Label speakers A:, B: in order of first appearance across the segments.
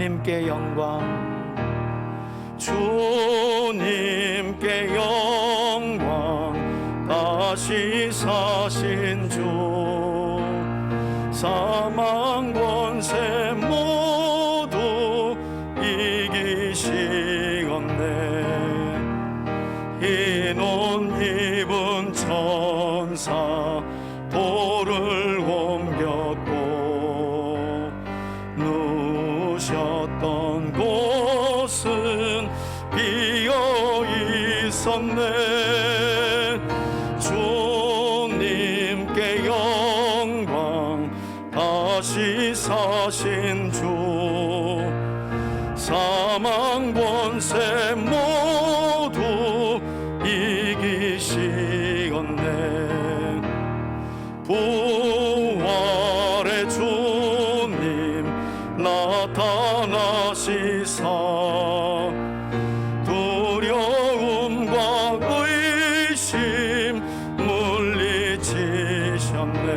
A: 주님께 영광, 주님께 영광. 다시 사신 주, 사망 권세 모두 이기시었네. 흰 옷 입은 천사 돌을 옮겼고, 누우셨던 곳은 비어 있었네. 주님께 영광, 다시 사신 주, 사망 권세 모두 이기시었네. 부활의 주님 나타나시사 두려움과 의심 물리치셨네.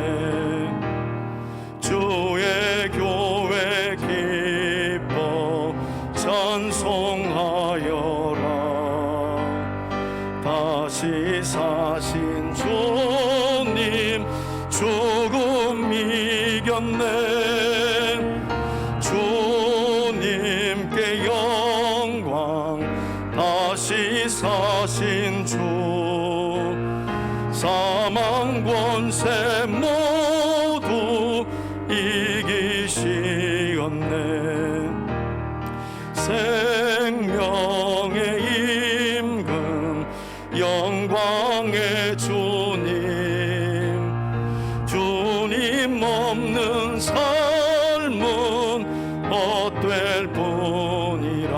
A: 주의 교회 기뻐 찬송하여라. 다시 사신 주님 죽음 이겼네. 주님께 영광, 다시 사신 주, 사망 권세 모두 이기시었네. 생명의 임금, 영광의 주님, 주님 없는 삶은 헛될 뿐이라.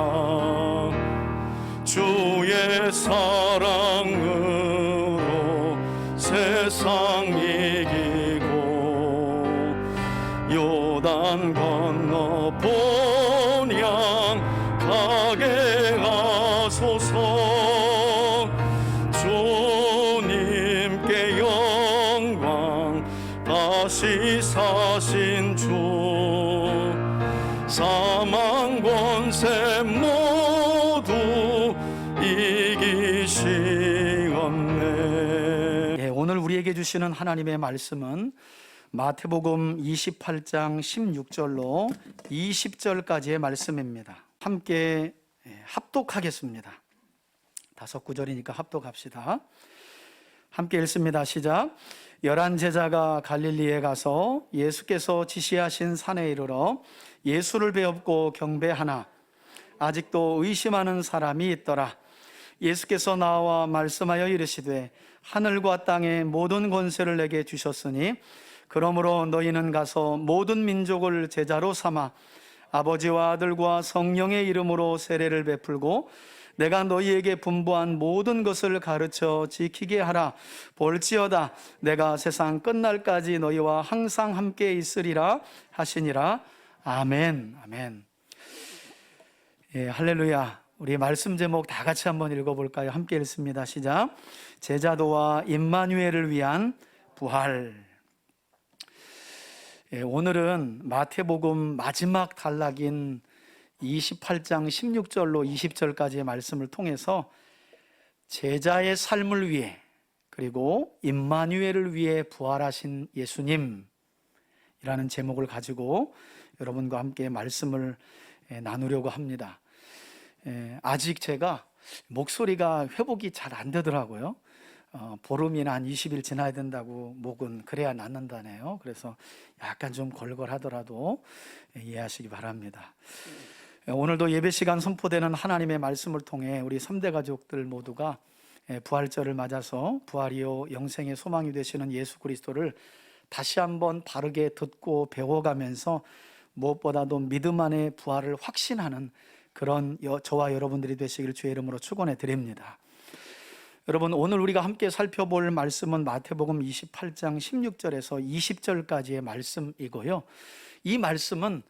A: 주의 사랑으로 세상 이기고, 요단 건너 본향 가게 하소서. 주님께 영광, 다시 사신 주, 사망 권세 모두 이기시었네. 예, 오늘 우리에게 주시는 하나님의 말씀은 마태복음 28장 16절로 20절까지의 말씀입니다. 함께 합독하겠습니다. 5구절이니까 합독합시다. 함께 읽습니다. 시작. 11 제자가 갈릴리에 가서 예수께서 지시하신 산에 이르러 예수를 배웁고 경배하나 아직도 의심하는 사람이 있더라. 예수께서 나와 말씀하여 이르시되 하늘과 땅의 모든 권세를 내게 주셨으니 그러므로 너희는 가서 모든 민족을 제자로 삼아 아버지와 아들과 성령의 이름으로 세례를 베풀고 내가 너희에게 분부한 모든 것을 가르쳐 지키게 하라. 볼지어다 내가 세상 끝날까지 너희와 항상 함께 있으리라 하시니라. 아멘. 아멘. 예, 할렐루야. 우리 말씀 제목 다 같이 한번 읽어볼까요? 함께 읽습니다. 시작. 제자도와 임마누엘을 위한 부활. 예, 오늘은 마태복음 마지막 단락인 28장 16절로 20절까지의 말씀을 통해서 제자의 삶을 위해 그리고 임마누엘을 위해 부활하신 예수님이라는 제목을 가지고 여러분과 함께 말씀을 나누려고 합니다. 아직 제가 목소리가 회복이 잘 안 되더라고요. 보름이나 한 20일 지나야 된다고 목은 그래야 낫는다네요. 그래서 약간 좀 걸걸하더라도 이해하시기 바랍니다. 오늘도 예배 시간 선포되는 하나님의 말씀을 통해 우리 3대 가족들 모두가 부활절을 맞아서 부활이요 영생의 소망이 되시는 예수 그리스도를 다시 한번 바르게 듣고 배워가면서 무엇보다도 믿음 안에 부활을 확신하는 그런 저와 여러분들이 되시길 주의 이름으로 축원해 드립니다. 여러분, 오늘 우리가 함께 살펴볼 말씀은 마태복음 28장 16절에서 20절까지의 말씀이고요. 이 말씀은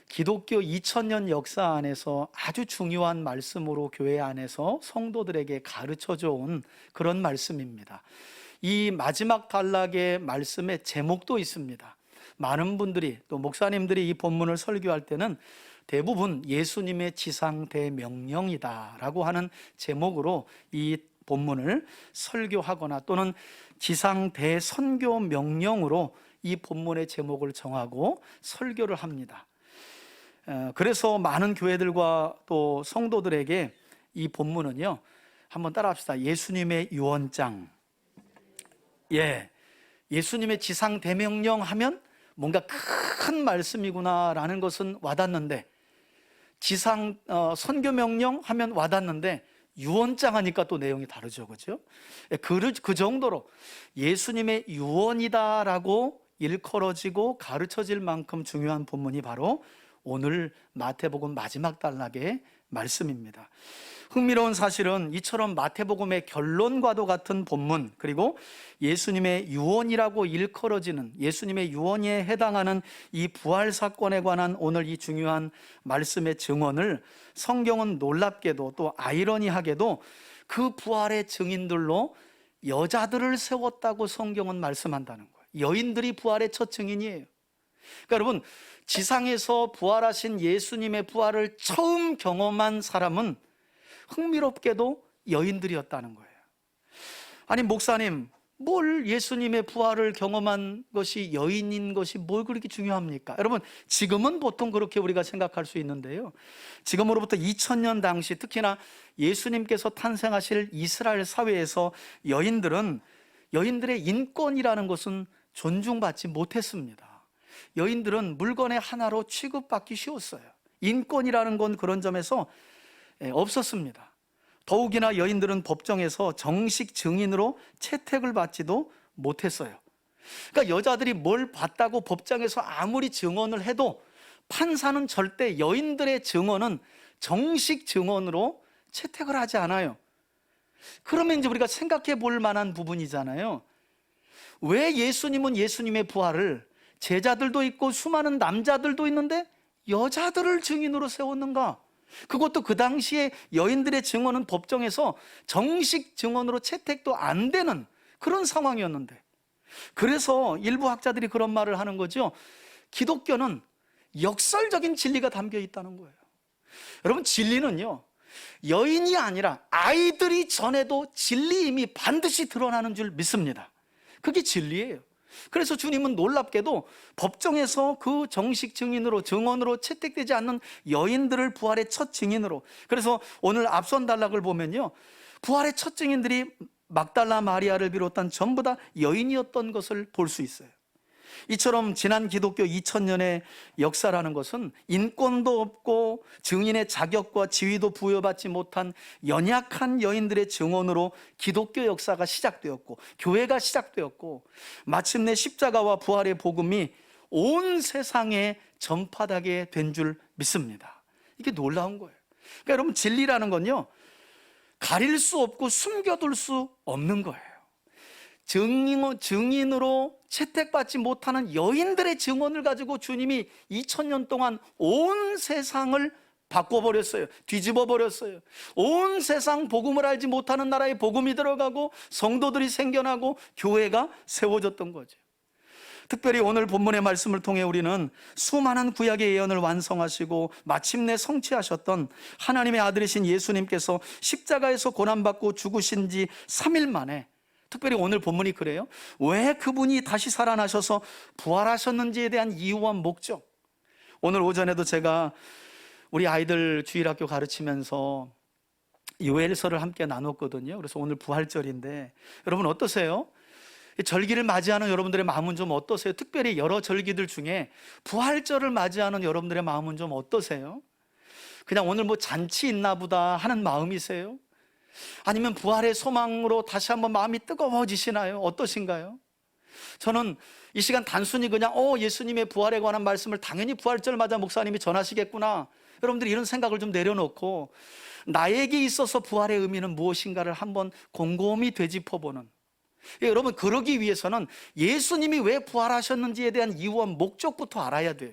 A: 기독교 2000년 역사 안에서 아주 중요한 말씀으로 교회 안에서 성도들에게 가르쳐져 온 그런 말씀입니다. 이 마지막 단락의 말씀의 제목도 있습니다. 많은 분들이 또 목사님들이 이 본문을 설교할 때는 대부분 예수님의 지상대명령이다라고 하는 제목으로 이 본문을 설교하거나 또는 지상대선교명령으로 이 본문의 제목을 정하고 설교를 합니다. 그래서 많은 교회들과 또 성도들에게 이 본문은요, 한번 따라합시다. 예수님의 유언장. 예수님의 지상대명령 하면 뭔가 큰 말씀이구나라는 것은 와닿는데, 선교명령 하면 와닿는데, 유언장 하니까 또 내용이 다르죠, 그죠? 그 정도로 예수님의 유언이다라고 일컬어지고 가르쳐질 만큼 중요한 본문이 바로 오늘 마태복음 마지막 단락의 말씀입니다. 흥미로운 사실은 이처럼 마태복음의 결론과도 같은 본문, 그리고 예수님의 유언이라고 일컬어지는, 예수님의 유언에 해당하는 이 부활 사건에 관한 오늘 이 중요한 말씀의 증언을 성경은 놀랍게도 또 아이러니하게도 그 부활의 증인들로 여자들을 세웠다고 성경은 말씀한다는 거예요. 여인들이 부활의 첫 증인이에요. 그러니까 여러분, 지상에서 부활하신 예수님의 부활을 처음 경험한 사람은 흥미롭게도 여인들이었다는 거예요. 아니, 목사님, 뭘 예수님의 부활을 경험한 것이 여인인 것이 뭘 그렇게 중요합니까? 여러분, 지금은 보통 그렇게 우리가 생각할 수 있는데요, 지금으로부터 2000년 당시, 특히나 예수님께서 탄생하실 이스라엘 사회에서 여인들의 인권이라는 것은 존중받지 못했습니다. 여인들은 물건의 하나로 취급받기 쉬웠어요. 인권이라는 건 그런 점에서 없었습니다. 더욱이나 여인들은 법정에서 정식 증인으로 채택을 받지도 못했어요. 그러니까 여자들이 뭘 봤다고 법정에서 아무리 증언을 해도 판사는 절대 여인들의 증언은 정식 증언으로 채택을 하지 않아요. 그러면 이제 우리가 생각해 볼 만한 부분이잖아요. 왜 예수님은 예수님의 부활을, 제자들도 있고 수많은 남자들도 있는데 여자들을 증인으로 세웠는가? 그것도 그 당시에 여인들의 증언은 법정에서 정식 증언으로 채택도 안 되는 그런 상황이었는데, 그래서 일부 학자들이 그런 말을 하는 거죠. 기독교는 역설적인 진리가 담겨 있다는 거예요. 여러분, 진리는요, 여인이 아니라 아이들이 전해도 진리 이미 반드시 드러나는 줄 믿습니다. 그게 진리예요. 그래서 주님은 놀랍게도 법정에서 그 정식 증인으로, 증언으로 채택되지 않는 여인들을 부활의 첫 증인으로, 그래서 오늘 앞선 단락을 보면요, 부활의 첫 증인들이 막달라 마리아를 비롯한 전부 다 여인이었던 것을 볼 수 있어요. 이처럼 지난 기독교 2000년의 역사라는 것은 인권도 없고 증인의 자격과 지위도 부여받지 못한 연약한 여인들의 증언으로 기독교 역사가 시작되었고 교회가 시작되었고, 마침내 십자가와 부활의 복음이 온 세상에 전파되게 된 줄 믿습니다. 이게 놀라운 거예요. 그러니까 여러분, 진리라는 건요, 가릴 수 없고 숨겨둘 수 없는 거예요. 증인으로 채택받지 못하는 여인들의 증언을 가지고 주님이 2000년 동안 온 세상을 바꿔버렸어요. 뒤집어 버렸어요. 온 세상 복음을 알지 못하는 나라에 복음이 들어가고 성도들이 생겨나고 교회가 세워졌던 거죠. 특별히 오늘 본문의 말씀을 통해 우리는 수많은 구약의 예언을 완성하시고 마침내 성취하셨던 하나님의 아들이신 예수님께서 십자가에서 고난받고 죽으신 지 3일 만에, 특별히 오늘 본문이 그래요. 왜 그분이 다시 살아나셔서 부활하셨는지에 대한 이유와 목적. 오늘 오전에도 제가 우리 아이들 주일학교 가르치면서 요엘서를 함께 나눴거든요. 그래서 오늘 부활절인데 여러분 어떠세요? 절기를 맞이하는 여러분들의 마음은 좀 어떠세요? 특별히 여러 절기들 중에 부활절을 맞이하는 여러분들의 마음은 좀 어떠세요? 그냥 오늘 뭐 잔치 있나 보다 하는 마음이세요? 아니면 부활의 소망으로 다시 한번 마음이 뜨거워지시나요? 어떠신가요? 저는 이 시간 단순히 그냥 예수님의 부활에 관한 말씀을 당연히 부활절마다 목사님이 전하시겠구나, 여러분들이 이런 생각을 좀 내려놓고 나에게 있어서 부활의 의미는 무엇인가를 한번 곰곰이 되짚어보는, 여러분 그러기 위해서는 예수님이 왜 부활하셨는지에 대한 이유와 목적부터 알아야 돼요.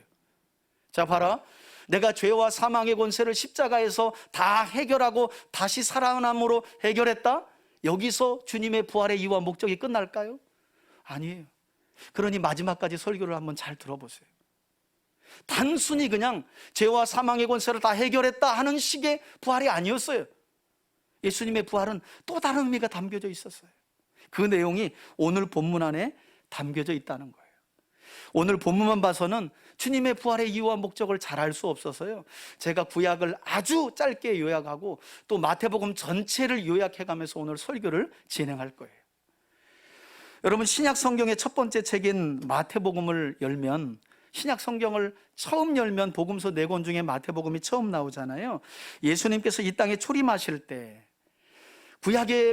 A: 자, 봐라. 내가 죄와 사망의 권세를 십자가에서 다 해결하고 다시 살아남으로 해결했다? 여기서 주님의 부활의 이유와 목적이 끝날까요? 아니에요. 그러니 마지막까지 설교를 한번 잘 들어보세요. 단순히 그냥 죄와 사망의 권세를 다 해결했다 하는 식의 부활이 아니었어요. 예수님의 부활은 또 다른 의미가 담겨져 있었어요. 그 내용이 오늘 본문 안에 담겨져 있다는 거예요. 오늘 본문만 봐서는 주님의 부활의 이유와 목적을 잘 알 수 없어서요, 제가 구약을 아주 짧게 요약하고 또 마태복음 전체를 요약해가면서 오늘 설교를 진행할 거예요. 여러분, 신약 성경의 첫 번째 책인 마태복음을 열면, 신약 성경을 처음 열면 복음서 4권 중에 마태복음이 처음 나오잖아요. 예수님께서 이 땅에 초림하실 때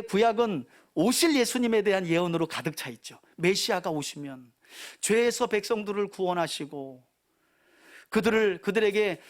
A: 구약은 오실 예수님에 대한 예언으로 가득 차 있죠. 메시아가 오시면 죄에서 백성들을 구원하시고 그들에게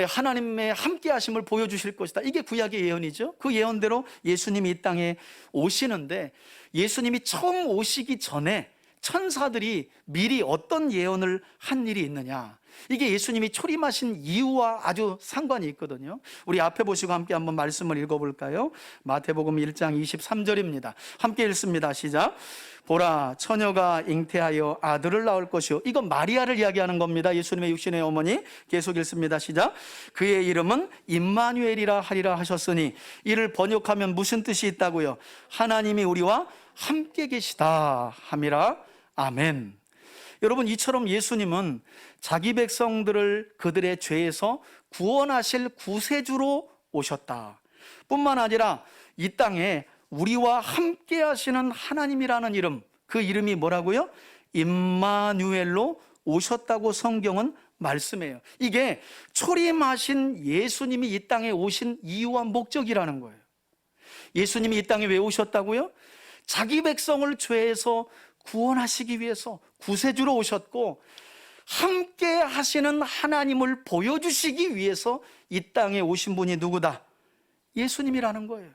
A: 하나님의 함께 하심을 보여주실 것이다. 이게 구약의 예언이죠. 그 예언대로 예수님이 이 땅에 오시는데, 예수님이 처음 오시기 전에 천사들이 미리 어떤 예언을 한 일이 있느냐, 이게 예수님이 초림하신 이유와 아주 상관이 있거든요. 우리 앞에 보시고 함께 한번 말씀을 읽어볼까요? 마태복음 1장 23절입니다 함께 읽습니다. 시작. 보라, 처녀가 잉태하여 아들을 낳을 것이요. 이건 마리아를 이야기하는 겁니다. 예수님의 육신의 어머니. 계속 읽습니다. 시작. 그의 이름은 임마누엘이라 하리라 하셨으니, 이를 번역하면 무슨 뜻이 있다고요? 하나님이 우리와 함께 계시다 함이라. 아멘. 여러분, 이처럼 예수님은 자기 백성들을 그들의 죄에서 구원하실 구세주로 오셨다 뿐만 아니라 이 땅에 우리와 함께 하시는 하나님이라는 이름, 그 이름이 뭐라고요? 임마누엘로 오셨다고 성경은 말씀해요. 이게 초림하신 예수님이 이 땅에 오신 이유와 목적이라는 거예요. 예수님이 이 땅에 왜 오셨다고요? 자기 백성을 죄에서 구원하시기 위해서 구세주로 오셨고, 함께 하시는 하나님을 보여주시기 위해서 이 땅에 오신 분이 누구다? 예수님이라는 거예요.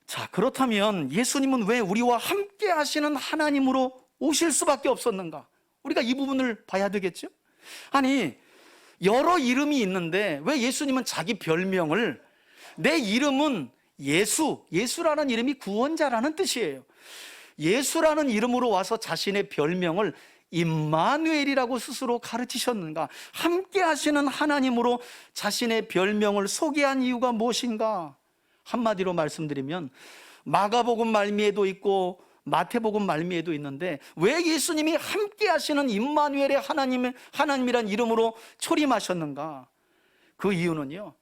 A: 자, 그렇다면 예수님은 왜 우리와 함께 하시는 하나님으로 오실 수밖에 없었는가? 우리가 이 부분을 봐야 되겠죠? 아니, 여러 이름이 있는데 왜 예수님은 자기 별명을, 내 이름은 예수라는 이름이 구원자라는 뜻이에요. 예수라는 이름으로 와서 자신의 별명을 임마누엘이라고 스스로 가르치셨는가? 함께 하시는 하나님으로 자신의 별명을 소개한 이유가 무엇인가? 한마디로 말씀드리면, 마가복음 말미에도 있고 마태복음 말미에도 있는데, 왜 예수님이 함께 하시는 임마누엘의 하나님이란 이름으로 초림하셨는가? 그 이유는요,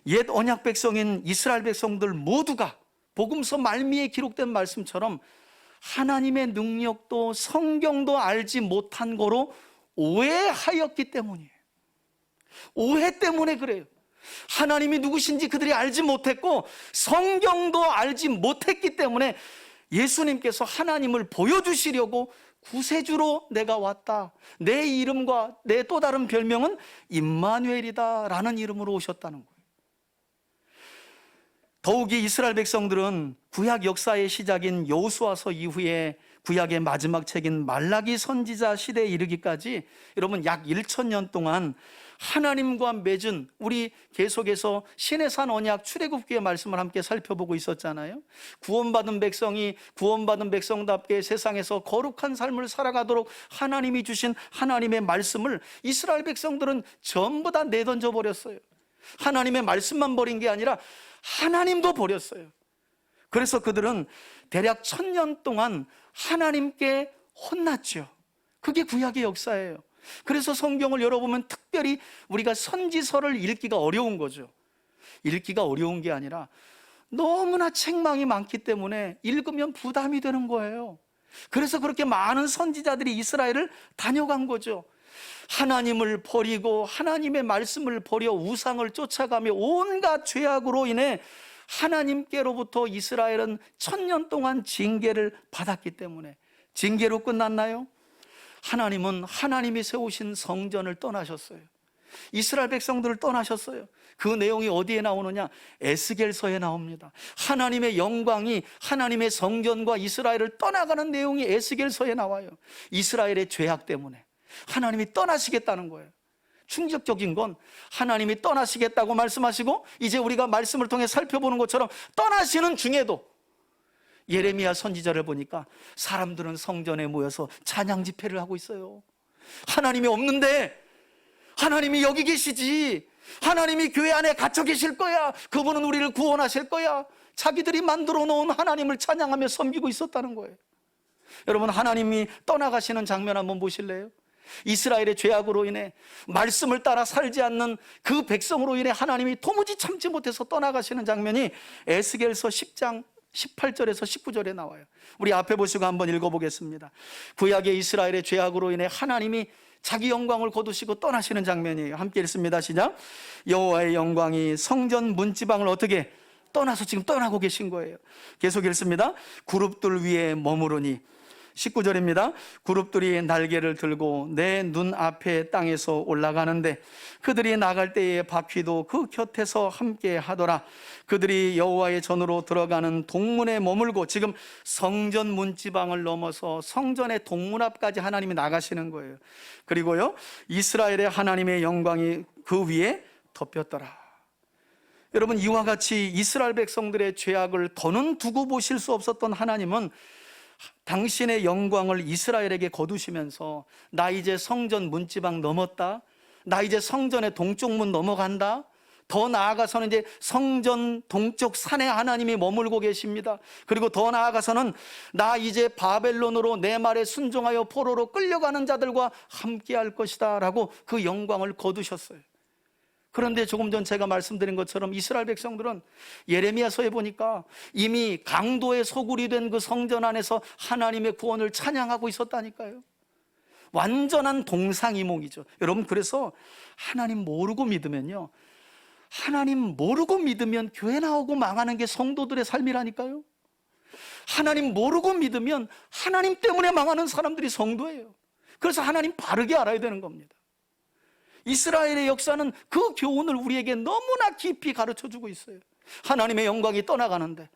A: 옛 언약 백성인 이스라엘 백성들 모두가 복음서 말미에 기록된 말씀처럼 하나님의 능력도 성경도 알지 못한 거로 오해하였기 때문이에요. 오해 때문에 그래요. 하나님이 누구신지 그들이 알지 못했고 성경도 알지 못했기 때문에 예수님께서 하나님을 보여주시려고 구세주로 내가 왔다, 내 이름과 내 또 다른 별명은 임마누엘이다 라는 이름으로 오셨다는 거예요. 더욱이 이스라엘 백성들은 구약 역사의 시작인 여호수아서 이후에 구약의 마지막 책인 말라기 선지자 시대에 이르기까지 여러분 약 1000년 동안 하나님과 맺은, 우리 계속해서 시내산 언약 출애굽기의 말씀을 함께 살펴보고 있었잖아요. 구원받은 백성이 구원받은 백성답게 세상에서 거룩한 삶을 살아가도록 하나님이 주신 하나님의 말씀을 이스라엘 백성들은 전부 다 내던져 버렸어요. 하나님의 말씀만 버린 게 아니라 하나님도 버렸어요. 그래서 그들은 대략 1000년 동안 하나님께 혼났죠. 그게 구약의 역사예요. 그래서 성경을 열어보면 특별히 우리가 선지서를 읽기가 어려운 거죠. 읽기가 어려운 게 아니라 너무나 책망이 많기 때문에 읽으면 부담이 되는 거예요. 그래서 그렇게 많은 선지자들이 이스라엘을 다녀간 거죠. 하나님을 버리고 하나님의 말씀을 버려 우상을 쫓아가며 온갖 죄악으로 인해 하나님께로부터 이스라엘은 1000년 동안 징계를 받았기 때문에, 징계로 끝났나요? 하나님은 하나님이 세우신 성전을 떠나셨어요. 이스라엘 백성들을 떠나셨어요. 그 내용이 어디에 나오느냐? 에스겔서에 나옵니다. 하나님의 영광이 하나님의 성전과 이스라엘을 떠나가는 내용이 에스겔서에 나와요. 이스라엘의 죄악 때문에 하나님이 떠나시겠다는 거예요. 충격적인 건 하나님이 떠나시겠다고 말씀하시고 이제 우리가 말씀을 통해 살펴보는 것처럼 떠나시는 중에도 예레미야 선지자를 보니까 사람들은 성전에 모여서 찬양 집회를 하고 있어요. 하나님이 없는데 하나님이 여기 계시지, 하나님이 교회 안에 갇혀 계실 거야, 그분은 우리를 구원하실 거야, 자기들이 만들어 놓은 하나님을 찬양하며 섬기고 있었다는 거예요. 여러분, 하나님이 떠나가시는 장면 한번 보실래요? 이스라엘의 죄악으로 인해 말씀을 따라 살지 않는 그 백성으로 인해 하나님이 도무지 참지 못해서 떠나가시는 장면이 에스겔서 10장 18절에서 19절에 나와요. 우리 앞에 보시고 한번 읽어보겠습니다. 구약의 이스라엘의 죄악으로 인해 하나님이 자기 영광을 거두시고 떠나시는 장면이에요. 함께 읽습니다. 시작. 여호와의 영광이 성전 문지방을 어떻게 떠나서 지금 떠나고 계신 거예요. 계속 읽습니다. 그룹들 위에 머무르니, 19절입니다. 그룹들이 날개를 들고 내 눈앞에 땅에서 올라가는데 그들이 나갈 때에 바퀴도 그 곁에서 함께 하더라. 그들이 여호와의 전으로 들어가는 동문에 머물고, 지금 성전 문지방을 넘어서 성전의 동문 앞까지 하나님이 나가시는 거예요. 그리고요, 이스라엘의 하나님의 영광이 그 위에 덮였더라. 여러분, 이와 같이 이스라엘 백성들의 죄악을 더는 두고 보실 수 없었던 하나님은 당신의 영광을 이스라엘에게 거두시면서, 나 이제 성전 문지방 넘었다, 나 이제 성전의 동쪽 문 넘어간다, 더 나아가서는 이제 성전 동쪽 산에 하나님이 머물고 계십니다. 그리고 더 나아가서는 나 이제 바벨론으로 내 말에 순종하여 포로로 끌려가는 자들과 함께 할 것이다 라고 그 영광을 거두셨어요. 그런데 조금 전 제가 말씀드린 것처럼 이스라엘 백성들은 예레미야서에 보니까 이미 강도의 소굴이 된 그 성전 안에서 하나님의 구원을 찬양하고 있었다니까요. 완전한 동상이몽이죠. 여러분, 그래서 하나님 모르고 믿으면요, 하나님 모르고 믿으면 교회 나오고 망하는 게 성도들의 삶이라니까요. 하나님 모르고 믿으면 하나님 때문에 망하는 사람들이 성도예요. 그래서 하나님 바르게 알아야 되는 겁니다. 이스라엘의 역사는 그 교훈을 우리에게 너무나 깊이 가르쳐주고 있어요. 하나님의 영광이 떠나가는데,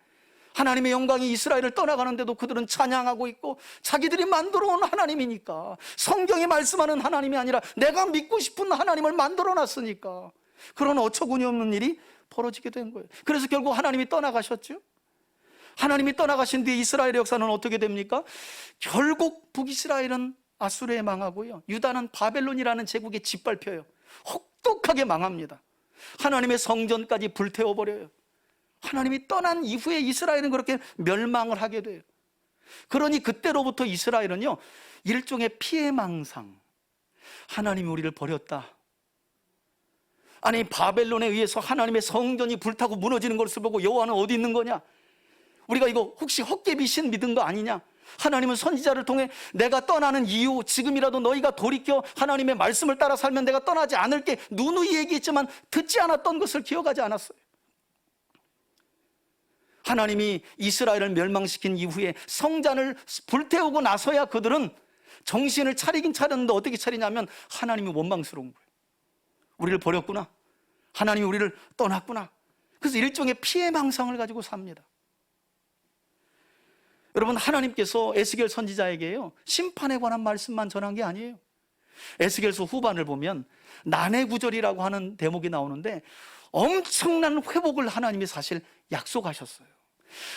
A: 하나님의 영광이 이스라엘을 떠나가는데도 그들은 찬양하고 있고, 자기들이 만들어온 하나님이니까, 성경이 말씀하는 하나님이 아니라 내가 믿고 싶은 하나님을 만들어놨으니까 그런 어처구니 없는 일이 벌어지게 된 거예요. 그래서 결국 하나님이 떠나가셨죠. 하나님이 떠나가신 뒤에 이스라엘의 역사는 어떻게 됩니까? 결국 북이스라엘은 아수르에 망하고요, 유다는 바벨론이라는 제국에 짓밟혀요. 혹독하게 망합니다. 하나님의 성전까지 불태워버려요. 하나님이 떠난 이후에 이스라엘은 그렇게 멸망을 하게 돼요. 그러니 그때로부터 이스라엘은요, 일종의 피해망상, 하나님이 우리를 버렸다, 아니 바벨론에 의해서 하나님의 성전이 불타고 무너지는 것을 보고 여호와는 어디 있는 거냐, 우리가 이거 혹시 헛개비신 믿은 거 아니냐, 하나님은 선지자를 통해 내가 떠나는 이유, 지금이라도 너희가 돌이켜 하나님의 말씀을 따라 살면 내가 떠나지 않을게 누누이 얘기했지만 듣지 않았던 것을 기억하지 않았어요. 하나님이 이스라엘을 멸망시킨 이후에 성전을 불태우고 나서야 그들은 정신을 차리긴 차렸는데, 어떻게 차리냐면 하나님이 원망스러운 거예요. 우리를 버렸구나, 하나님이 우리를 떠났구나. 그래서 일종의 피해망상을 가지고 삽니다. 여러분, 하나님께서 에스겔 선지자에게요, 심판에 관한 말씀만 전한 게 아니에요. 에스겔서 후반을 보면 난해구절이라고 하는 대목이 나오는데 엄청난 회복을 하나님이 사실 약속하셨어요.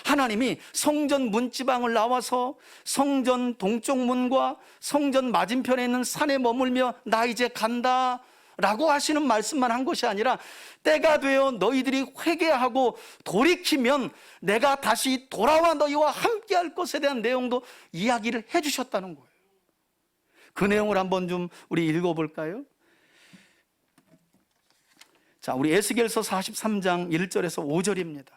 A: 하나님이 성전 문지방을 나와서 성전 동쪽 문과 성전 맞은편에 있는 산에 머물며 나 이제 간다 라고 하시는 말씀만 한 것이 아니라, 때가 되어 너희들이 회개하고 돌이키면 내가 다시 돌아와 너희와 함께 할 것에 대한 내용도 이야기를 해주셨다는 거예요. 그 내용을 한번 좀 우리 읽어볼까요? 자, 우리 에스겔서 43장 1절에서 5절입니다.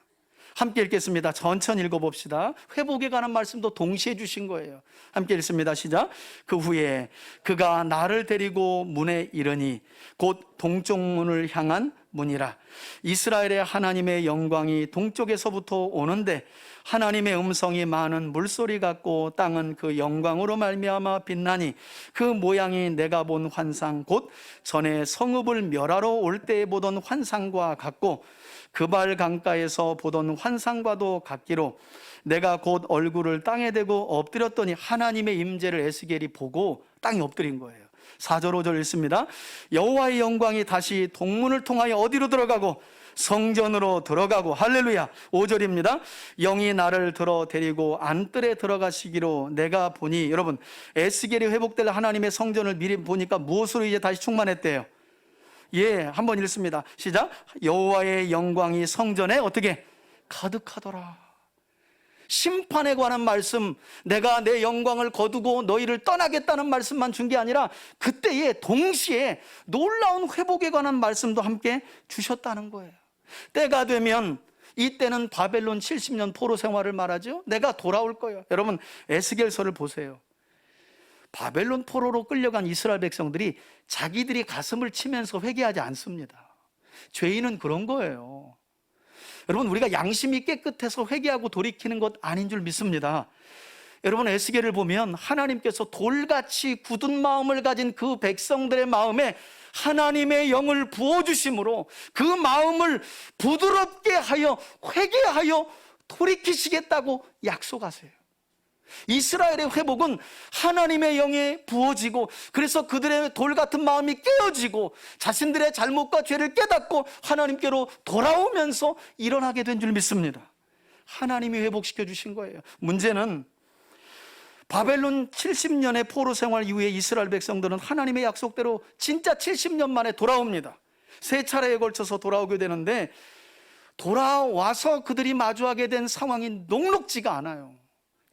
A: 함께 읽겠습니다. 천천히 읽어봅시다. 회복에 관한 말씀도 동시에 주신 거예요. 함께 읽습니다. 시작. 그 후에 그가 나를 데리고 문에 이르니 곧 동쪽 문을 향한 문이라. 이스라엘의 하나님의 영광이 동쪽에서부터 오는데 하나님의 음성이 많은 물소리 같고 땅은 그 영광으로 말미암아 빛나니 그 모양이 내가 본 환상 곧 전에 성읍을 멸하러 올 때에 보던 환상과 같고 그발 강가에서 보던 환상과도 같기로 내가 곧 얼굴을 땅에 대고 엎드렸더니 하나님의 임재를 에스겔이 보고 땅에 엎드린 거예요. 4절 5절 읽습니다. 여호와의 영광이 다시 동문을 통하여 어디로 들어가고 성전으로 들어가고, 할렐루야. 5절입니다. 영이 나를 들어 데리고 안뜰에 들어가시기로 내가 보니, 여러분 에스겔이 회복될 하나님의 성전을 미리 보니까 무엇으로 이제 다시 충만했대요? 예, 한번 읽습니다. 시작. 여호와의 영광이 성전에 어떻게 가득하더라. 심판에 관한 말씀, 내가 내 영광을 거두고 너희를 떠나겠다는 말씀만 준 게 아니라 그때에 동시에 놀라운 회복에 관한 말씀도 함께 주셨다는 거예요. 때가 되면, 이때는 바벨론 70년 포로 생활을 말하죠. 내가 돌아올 거예요. 여러분 에스겔서를 보세요. 바벨론 포로로 끌려간 이스라엘 백성들이 자기들이 가슴을 치면서 회개하지 않습니다. 죄인은 그런 거예요. 여러분 우리가 양심이 깨끗해서 회개하고 돌이키는 것 아닌 줄 믿습니다. 여러분 에스겔을 보면 하나님께서 돌같이 굳은 마음을 가진 그 백성들의 마음에 하나님의 영을 부어주심으로 그 마음을 부드럽게 하여 회개하여 돌이키시겠다고 약속하세요. 이스라엘의 회복은 하나님의 영에 부어지고, 그래서 그들의 돌같은 마음이 깨어지고 자신들의 잘못과 죄를 깨닫고 하나님께로 돌아오면서 일어나게 된 줄 믿습니다. 하나님이 회복시켜 주신 거예요. 문제는 바벨론 70년의 포로 생활 이후에 이스라엘 백성들은 하나님의 약속대로 진짜 70년 만에 돌아옵니다. 세 차례에 걸쳐서 돌아오게 되는데, 돌아와서 그들이 마주하게 된 상황이 녹록지가 않아요.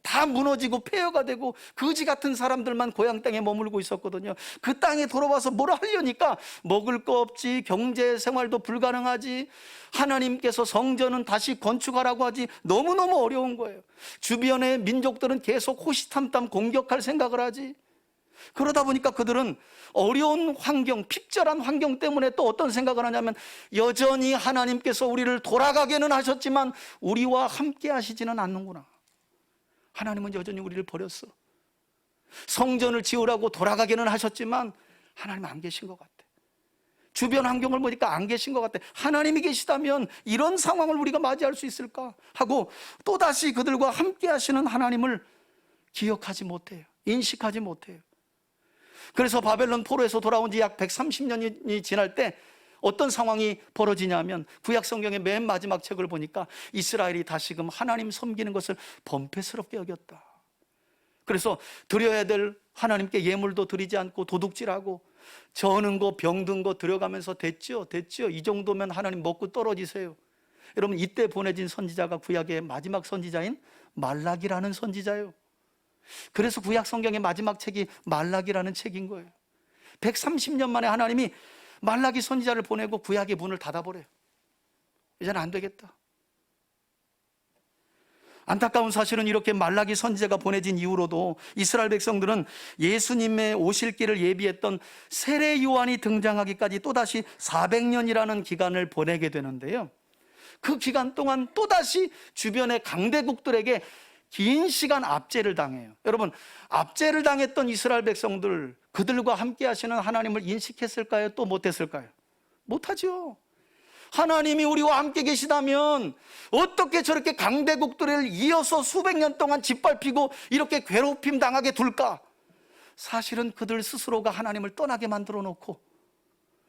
A: 다 무너지고 폐허가 되고 거지 같은 사람들만 고향 땅에 머물고 있었거든요. 그 땅에 돌아와서 뭘 하려니까 먹을 거 없지, 경제 생활도 불가능하지, 하나님께서 성전은 다시 건축하라고 하지, 너무너무 어려운 거예요. 주변의 민족들은 계속 호시탐탐 공격할 생각을 하지. 그러다 보니까 그들은 어려운 환경, 핍절한 환경 때문에 또 어떤 생각을 하냐면, 여전히 하나님께서 우리를 돌아가게는 하셨지만 우리와 함께 하시지는 않는구나. 하나님은 여전히 우리를 버렸어. 성전을 지으라고 돌아가기는 하셨지만 하나님 안 계신 것 같아. 주변 환경을 보니까 안 계신 것 같아. 하나님이 계시다면 이런 상황을 우리가 맞이할 수 있을까 하고 또다시 그들과 함께 하시는 하나님을 기억하지 못해요. 인식하지 못해요. 그래서 바벨론 포로에서 돌아온 지 약 130년이 지날 때 어떤 상황이 벌어지냐면, 구약 성경의 맨 마지막 책을 보니까 이스라엘이 다시금 하나님 섬기는 것을 범패스럽게 여겼다. 그래서 드려야 될 하나님께 예물도 드리지 않고 도둑질하고 저는 거 병든 거 들여가면서 됐죠 이 정도면 하나님 먹고 떨어지세요. 여러분 이때 보내진 선지자가 구약의 마지막 선지자인 말라기라는 선지자예요. 그래서 구약 성경의 마지막 책이 말라기라는 책인 거예요. 130년 만에 하나님이 말라기 선지자를 보내고 구약의 문을 닫아버려요. 이제는 안 되겠다. 안타까운 사실은 이렇게 말라기 선지자가 보내진 이후로도 이스라엘 백성들은 예수님의 오실 길을 예비했던 세례 요한이 등장하기까지 또다시 400년이라는 기간을 보내게 되는데요. 그 기간 동안 또다시 주변의 강대국들에게 긴 시간 압제를 당해요. 여러분, 압제를 당했던 이스라엘 백성들, 그들과 함께 하시는 하나님을 인식했을까요? 또 못했을까요? 못하죠. 하나님이 우리와 함께 계시다면 어떻게 저렇게 강대국들을 이어서 수백 년 동안 짓밟히고 이렇게 괴롭힘 당하게 둘까? 사실은 그들 스스로가 하나님을 떠나게 만들어 놓고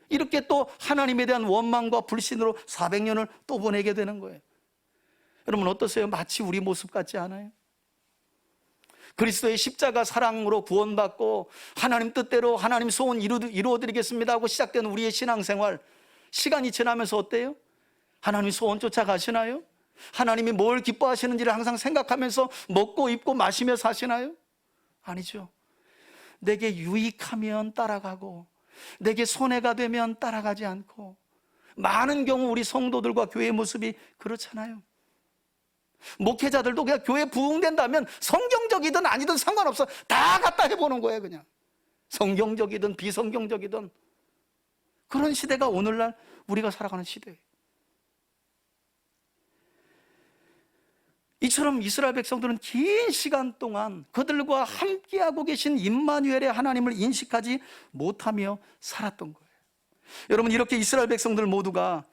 A: 이렇게 또 하나님에 대한 원망과 불신으로 400년을 또 보내게 되는 거예요. 여러분 어떠세요? 마치 우리 모습 같지 않아요? 그리스도의 십자가 사랑으로 구원받고 하나님 뜻대로 하나님 소원 이루어드리겠습니다 하고 시작된 우리의 신앙생활, 시간이 지나면서 어때요? 하나님 소원 쫓아가시나요? 하나님이 뭘 기뻐하시는지를 항상 생각하면서 먹고 입고 마시며 사시나요? 아니죠. 내게 유익하면 따라가고 내게 손해가 되면 따라가지 않고, 많은 경우 우리 성도들과 교회의 모습이 그렇잖아요. 목회자들도 그냥 교회 부흥된다면 성경적이든 아니든 상관없어, 다 갖다 해보는 거예요. 그냥 성경적이든 비성경적이든. 그런 시대가 오늘날 우리가 살아가는 시대예요. 이처럼 이스라엘 백성들은 긴 시간 동안 그들과 함께하고 계신 임마누엘의 하나님을 인식하지 못하며 살았던 거예요. 여러분 이렇게 이스라엘 백성들 모두가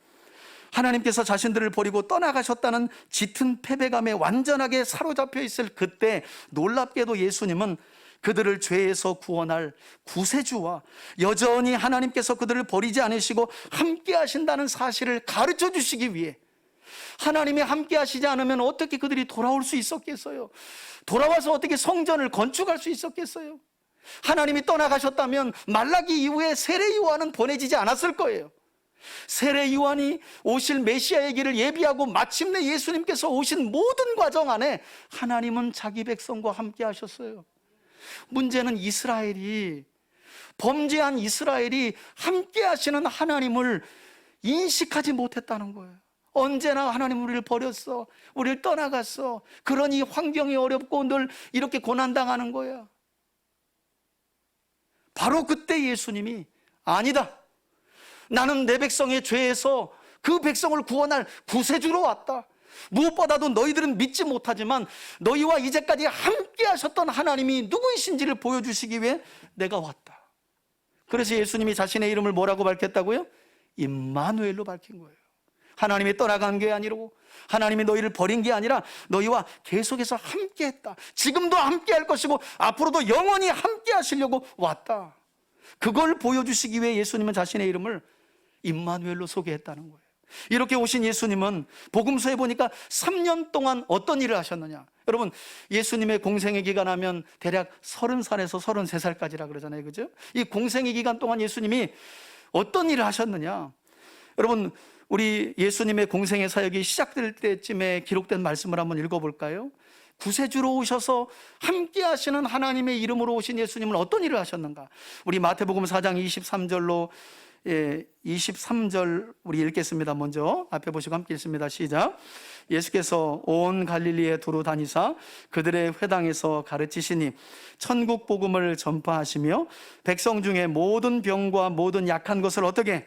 A: 하나님께서 자신들을 버리고 떠나가셨다는 짙은 패배감에 완전하게 사로잡혀 있을 그때, 놀랍게도 예수님은 그들을 죄에서 구원할 구세주와 여전히 하나님께서 그들을 버리지 않으시고 함께 하신다는 사실을 가르쳐 주시기 위해, 하나님이 함께 하시지 않으면 어떻게 그들이 돌아올 수 있었겠어요? 돌아와서 어떻게 성전을 건축할 수 있었겠어요? 하나님이 떠나가셨다면 말라기 이후에 세례 요한은 보내지지 않았을 거예요. 세례 요한이 오실 메시아의 길을 예비하고 마침내 예수님께서 오신 모든 과정 안에 하나님은 자기 백성과 함께 하셨어요. 문제는 이스라엘이, 범죄한 이스라엘이 함께 하시는 하나님을 인식하지 못했다는 거예요. 언제나 하나님 우리를 버렸어, 우리를 떠나갔어, 그러니 환경이 어렵고 늘 이렇게 고난당하는 거야. 바로 그때 예수님이 아니다, 나는 내 백성의 죄에서 그 백성을 구원할 구세주로 왔다. 무엇보다도 너희들은 믿지 못하지만 너희와 이제까지 함께 하셨던 하나님이 누구이신지를 보여주시기 위해 내가 왔다. 그래서 예수님이 자신의 이름을 뭐라고 밝혔다고요? 임마누엘로 밝힌 거예요. 하나님이 떠나간 게 아니고 하나님이 너희를 버린 게 아니라 너희와 계속해서 함께 했다. 지금도 함께 할 것이고 앞으로도 영원히 함께 하시려고 왔다. 그걸 보여주시기 위해 예수님은 자신의 이름을 임마누엘로 소개했다는 거예요. 이렇게 오신 예수님은 복음서에 보니까 3년 동안 어떤 일을 하셨느냐. 여러분, 예수님의 공생의 기간 하면 대략 30살에서 33살까지라 그러잖아요, 그죠? 이 공생의 기간 동안 예수님이 어떤 일을 하셨느냐. 여러분, 우리 예수님의 공생의 사역이 시작될 때쯤에 기록된 말씀을 한번 읽어볼까요? 구세주로 오셔서 함께 하시는 하나님의 이름으로 오신 예수님은 어떤 일을 하셨는가? 우리 마태복음 4장 23절로 23절 우리 읽겠습니다. 먼저 앞에 보시고 함께 읽습니다. 시작. 예수께서 온 갈릴리에 두루 다니사 그들의 회당에서 가르치시니 천국 복음을 전파하시며 백성 중에 모든 병과 모든 약한 것을 어떻게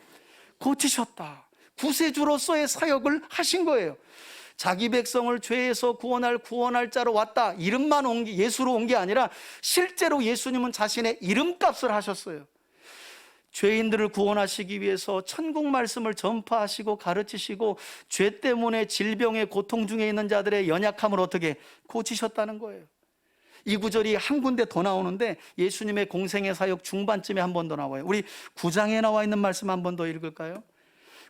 A: 고치셨다. 구세주로서의 사역을 하신 거예요. 자기 백성을 죄에서 구원할 자로 왔다, 이름만 예수로 온 게 아니라 실제로 예수님은 자신의 이름값을 하셨어요. 죄인들을 구원하시기 위해서 천국 말씀을 전파하시고 가르치시고 죄 때문에 질병의 고통 중에 있는 자들의 연약함을 어떻게 고치셨다는 거예요. 이 구절이 한 군데 더 나오는데 예수님의 공생의 사역 중반쯤에 한 번 더 나와요. 우리 9장에 나와 있는 말씀 한 번 더 읽을까요?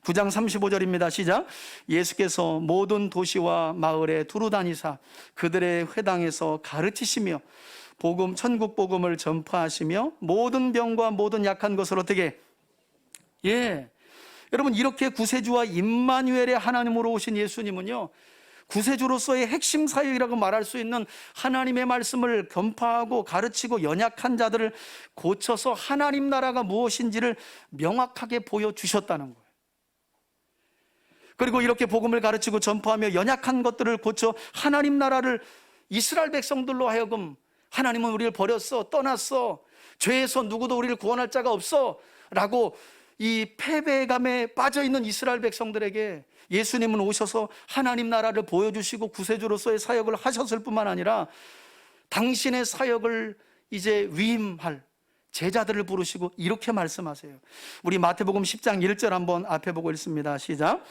A: 9장 35절입니다. 시작. 예수께서 모든 도시와 마을에 두루 다니사 그들의 회당에서 가르치시며 천국 복음을 전파하시며 모든 병과 모든 약한 것을 어떻게, 여러분, 이렇게 구세주와 임마누엘의 하나님으로 오신 예수님은요, 구세주로서의 핵심 사역이라고 말할 수 있는 하나님의 말씀을 전파하고 가르치고 연약한 자들을 고쳐서 하나님 나라가 무엇인지를 명확하게 보여주셨다는 거예요. 그리고 이렇게 복음을 가르치고 전파하며 연약한 것들을 고쳐 하나님 나라를 이스라엘 백성들로 하여금 하나님은 우리를 버렸어, 떠났어, 죄에서 누구도 우리를 구원할 자가 없어 라고 이 패배감에 빠져있는 이스라엘 백성들에게 예수님은 오셔서 하나님 나라를 보여주시고 구세주로서의 사역을 하셨을 뿐만 아니라 당신의 사역을 이제 위임할 제자들을 부르시고 이렇게 말씀하세요. 우리 마태복음 10장 1절 한번 앞에 보고 읽습니다. 시작.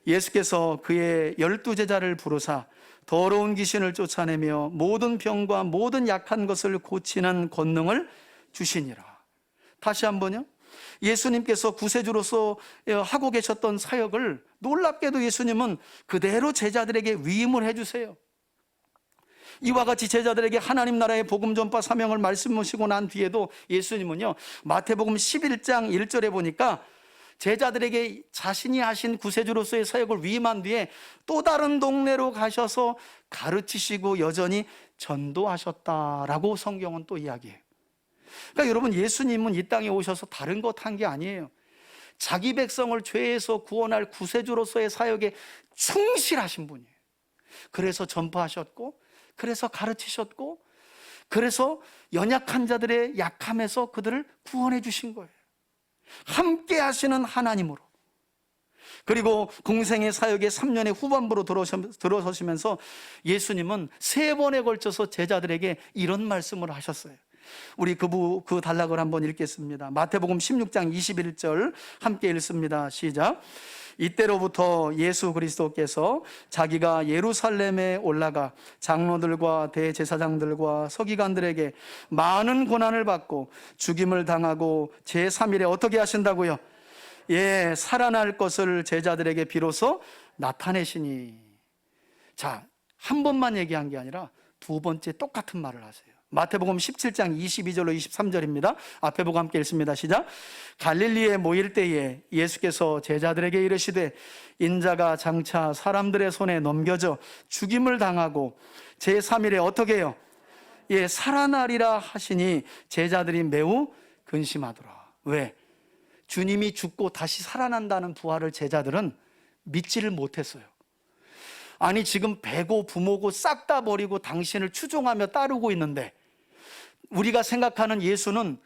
A: 예수께서 그의 12제자를 부르사 더러운 귀신을 쫓아내며 모든 병과 모든 약한 것을 고치는 권능을 주시니라. 다시 한번요. 예수님께서 구세주로서 하고 계셨던 사역을 놀랍게도 예수님은 그대로 제자들에게 위임을 해주세요. 이와 같이 제자들에게 하나님 나라의 복음 전파 사명을 말씀하시고 난 뒤에도 예수님은요, 마태복음 11장 1절에 보니까 제자들에게 자신이 하신 구세주로서의 사역을 위임한 뒤에 또 다른 동네로 가셔서 가르치시고 여전히 전도하셨다라고 성경은 또 이야기해요. 그러니까 여러분, 예수님은 이 땅에 오셔서 다른 것 한 게 아니에요. 자기 백성을 죄에서 구원할 구세주로서의 사역에 충실하신 분이에요. 그래서 전파하셨고, 그래서 가르치셨고, 그래서 연약한 자들의 약함에서 그들을 구원해 주신 거예요. 함께 하시는 하나님으로. 그리고 공생의 사역의 3년의 후반부로 들어서시면서 예수님은 3번에 걸쳐서 제자들에게 이런 말씀을 하셨어요. 우리 그 단락을 한번 읽겠습니다. 마태복음 16장 21절 함께 읽습니다. 시작. 이때로부터 예수 그리스도께서 자기가 예루살렘에 올라가 장로들과 대제사장들과 서기관들에게 많은 고난을 받고 죽임을 당하고 제3일에 어떻게 하신다고요? 살아날 것을 제자들에게 비로소 나타내시니. 자, 한 번만 얘기한 게 아니라 두 번째 똑같은 말을 하세요. 마태복음 17장 22절로 23절입니다. 앞에 보고 함께 읽습니다. 시작. 갈릴리에 모일 때에 예수께서 제자들에게 이르시되 인자가 장차 사람들의 손에 넘겨져 죽임을 당하고 제3일에 어떻게 해요? 예, 살아나리라 하시니 제자들이 매우 근심하더라. 왜? 주님이 죽고 다시 살아난다는 부활을 제자들은 믿지를 못했어요. 아니 지금 배고 부모고 싹 다 버리고 당신을 추종하며 따르고 있는데, 우리가 생각하는 예수는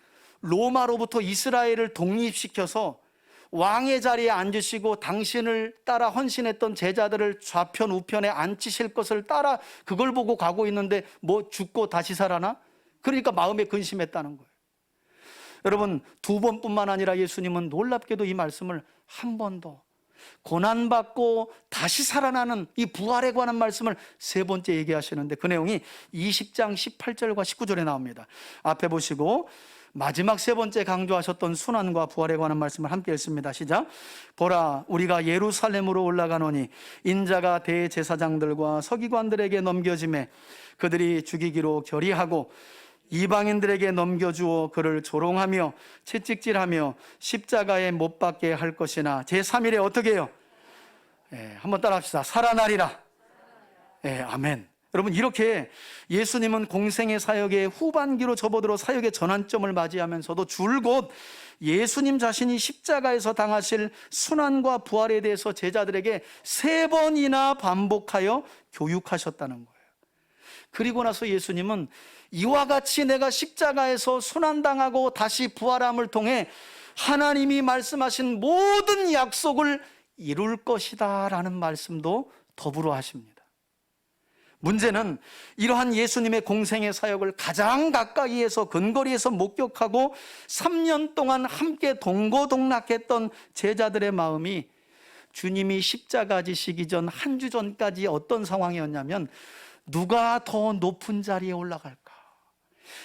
A: 로마로부터 이스라엘을 독립시켜서 왕의 자리에 앉으시고 당신을 따라 헌신했던 제자들을 좌편 우편에 앉히실 것을 따라 그걸 보고 가고 있는데 뭐 죽고 다시 살아나? 그러니까 마음에 근심했다는 거예요. 여러분, 2번뿐만 아니라 예수님은 놀랍게도 이 말씀을 한 번 더, 고난받고 다시 살아나는 이 부활에 관한 말씀을 3번째 얘기하시는데 그 내용이 20장 18절과 19절에 나옵니다. 앞에 보시고 마지막 3번째 강조하셨던 순환과 부활에 관한 말씀을 함께 읽습니다. 시작. 보라, 우리가 예루살렘으로 올라가노니 인자가 대제사장들과 서기관들에게 넘겨짐에 그들이 죽이기로 결의하고 이방인들에게 넘겨주어 그를 조롱하며 채찍질하며 십자가에 못 박게 할 것이나 제3일에 어떻게 해요? 한번 따라 합시다. 살아나리라. 아멘. 여러분, 이렇게 예수님은 공생의 사역의 후반기로 접어들어 사역의 전환점을 맞이하면서도 줄곧 예수님 자신이 십자가에서 당하실 순환과 부활에 대해서 제자들에게 3번이나 반복하여 교육하셨다는 거예요. 그리고 나서 예수님은 이와 같이 내가 십자가에서 순환당하고 다시 부활함을 통해 하나님이 말씀하신 모든 약속을 이룰 것이다 라는 말씀도 더불어 하십니다. 문제는 이러한 예수님의 공생의 사역을 가장 가까이에서 근거리에서 목격하고 3년 동안 함께 동고동락했던 제자들의 마음이 주님이 십자가 지시기 전 한 주 전까지 어떤 상황이었냐면, 누가 더 높은 자리에 올라갈까?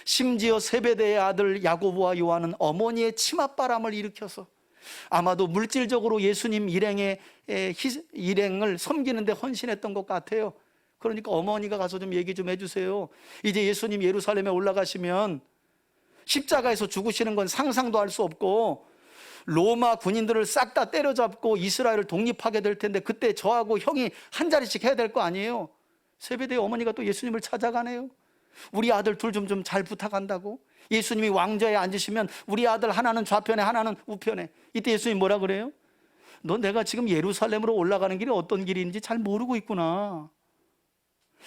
A: 심지어 세베대의 아들 야고보와 요한은 어머니의 치맛바람을 일으켜서 아마도 물질적으로 예수님 일행을 섬기는 데 헌신했던 것 같아요. 그러니까 어머니가 가서 좀 얘기 좀 해주세요. 이제 예수님 예루살렘에 올라가시면 십자가에서 죽으시는 건 상상도 할 수 없고 로마 군인들을 싹 다 때려잡고 이스라엘을 독립하게 될 텐데 그때 저하고 형이 한 자리씩 해야 될 거 아니에요. 세베대의 어머니가 또 예수님을 찾아가네요. 우리 아들 둘 좀 잘 부탁한다고. 예수님이 왕좌에 앉으시면 우리 아들 하나는 좌편에 하나는 우편에. 이때 예수님이 뭐라 그래요? 너 내가 지금 예루살렘으로 올라가는 길이 어떤 길인지 잘 모르고 있구나.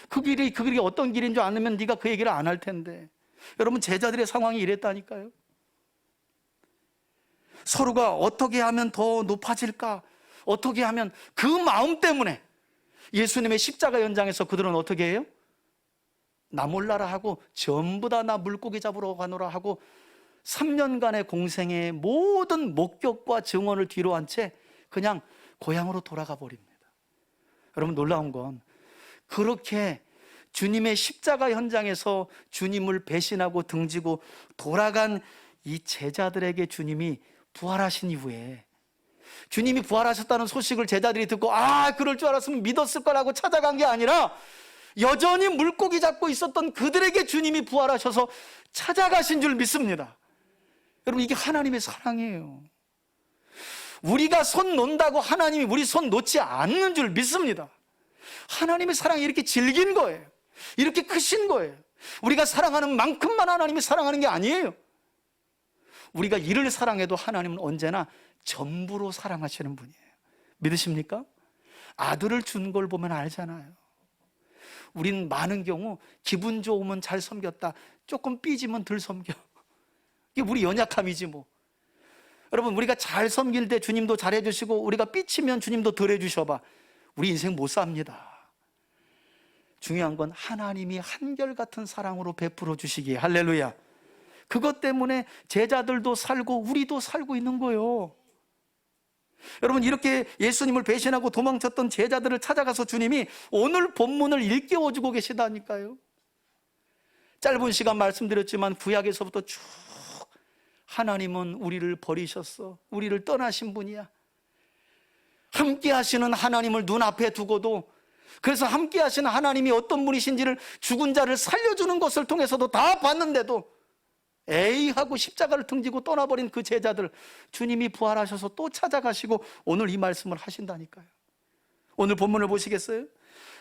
A: 그 길이 어떤 길인 줄 아면 네가 그 얘기를 안 할 텐데. 여러분, 제자들의 상황이 이랬다니까요. 서로가 어떻게 하면 더 높아질까? 어떻게 하면, 그 마음 때문에 예수님의 십자가 현장에서 그들은 어떻게 해요? 나 몰라라 하고 전부 다 나 물고기 잡으러 가노라 하고 3년간의 공생의 모든 목격과 증언을 뒤로 한 채 그냥 고향으로 돌아가 버립니다. 여러분, 놀라운 건 그렇게 주님의 십자가 현장에서 주님을 배신하고 등지고 돌아간 이 제자들에게 주님이 부활하신 이후에, 주님이 부활하셨다는 소식을 제자들이 듣고 그럴 줄 알았으면 믿었을 거라고 찾아간 게 아니라 여전히 물고기 잡고 있었던 그들에게 주님이 부활하셔서 찾아가신 줄 믿습니다. 여러분, 이게 하나님의 사랑이에요. 우리가 손 놓는다고 하나님이 우리 손 놓지 않는 줄 믿습니다. 하나님의 사랑이 이렇게 질긴 거예요. 이렇게 크신 거예요. 우리가 사랑하는 만큼만 하나님이 사랑하는 게 아니에요. 우리가 이를 사랑해도 하나님은 언제나 전부로 사랑하시는 분이에요. 믿으십니까? 아들을 준 걸 보면 알잖아요. 우린 많은 경우 기분 좋으면 잘 섬겼다, 조금 삐지면 덜 섬겨. 이게 우리 연약함이지 뭐. 여러분, 우리가 잘 섬길 때 주님도 잘해주시고 우리가 삐치면 주님도 덜 해주셔봐. 우리 인생 못 삽니다. 중요한 건 하나님이 한결같은 사랑으로 베풀어 주시기에, 할렐루야. 그것 때문에 제자들도 살고 우리도 살고 있는 거예요. 여러분, 이렇게 예수님을 배신하고 도망쳤던 제자들을 찾아가서 주님이 오늘 본문을 일깨워주고 계시다니까요. 짧은 시간 말씀드렸지만 구약에서부터 쭉 하나님은 우리를 버리셨어, 우리를 떠나신 분이야. 함께 하시는 하나님을 눈앞에 두고도 그래서 함께 하시는 하나님이 어떤 분이신지를 죽은 자를 살려주는 것을 통해서도 다 봤는데도 에이 하고 십자가를 등지고 떠나버린 그 제자들, 주님이 부활하셔서 또 찾아가시고 오늘 이 말씀을 하신다니까요. 오늘 본문을 보시겠어요?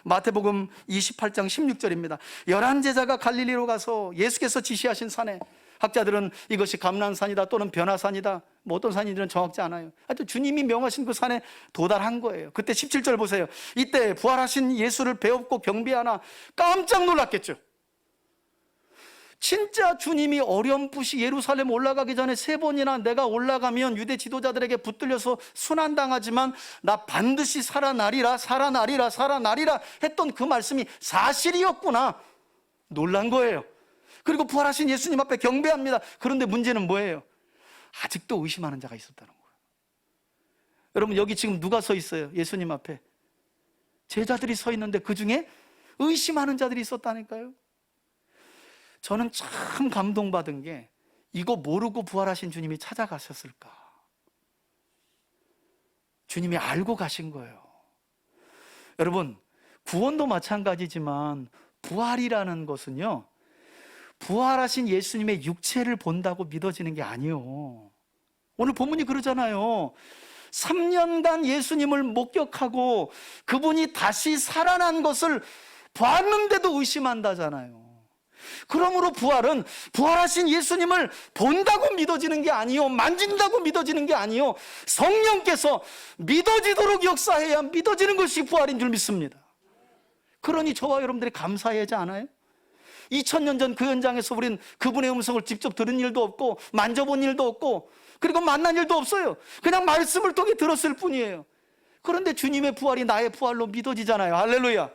A: 마태복음 28장 16절입니다. 11제자가 갈릴리로 가서 예수께서 지시하신 산에, 학자들은 이것이 감난산이다 또는 변화산이다, 뭐 어떤 산인지는 정확지 않아요. 하여튼 주님이 명하신 그 산에 도달한 거예요. 그때 17절 보세요. 이때 부활하신 예수를 배웁고 경배하나 깜짝 놀랐겠죠. 진짜 주님이 어렴풋이 예루살렘 올라가기 전에 3번이나 내가 올라가면 유대 지도자들에게 붙들려서 순환당하지만 나 반드시 살아나리라 살아나리라 살아나리라 했던 그 말씀이 사실이었구나, 놀란 거예요. 그리고 부활하신 예수님 앞에 경배합니다. 그런데 문제는 뭐예요? 아직도 의심하는 자가 있었다는 거예요. 여러분, 여기 지금 누가 서 있어요? 예수님 앞에 제자들이 서 있는데 그 중에 의심하는 자들이 있었다니까요. 저는 참 감동받은 게, 이거 모르고 부활하신 주님이 찾아가셨을까? 주님이 알고 가신 거예요. 여러분, 구원도 마찬가지지만 부활이라는 것은요, 부활하신 예수님의 육체를 본다고 믿어지는 게 아니에요. 오늘 본문이 그러잖아요. 3년간 예수님을 목격하고 그분이 다시 살아난 것을 봤는데도 의심한다잖아요. 그러므로 부활은 부활하신 예수님을 본다고 믿어지는 게 아니요, 만진다고 믿어지는 게 아니요, 성령께서 믿어지도록 역사해야 믿어지는 것이 부활인 줄 믿습니다. 그러니 저와 여러분들이 감사해야 하지 않아요? 2000년 전 그 현장에서 우린 그분의 음성을 직접 들은 일도 없고 만져본 일도 없고 그리고 만난 일도 없어요. 그냥 말씀을 통해 들었을 뿐이에요. 그런데 주님의 부활이 나의 부활로 믿어지잖아요. 할렐루야.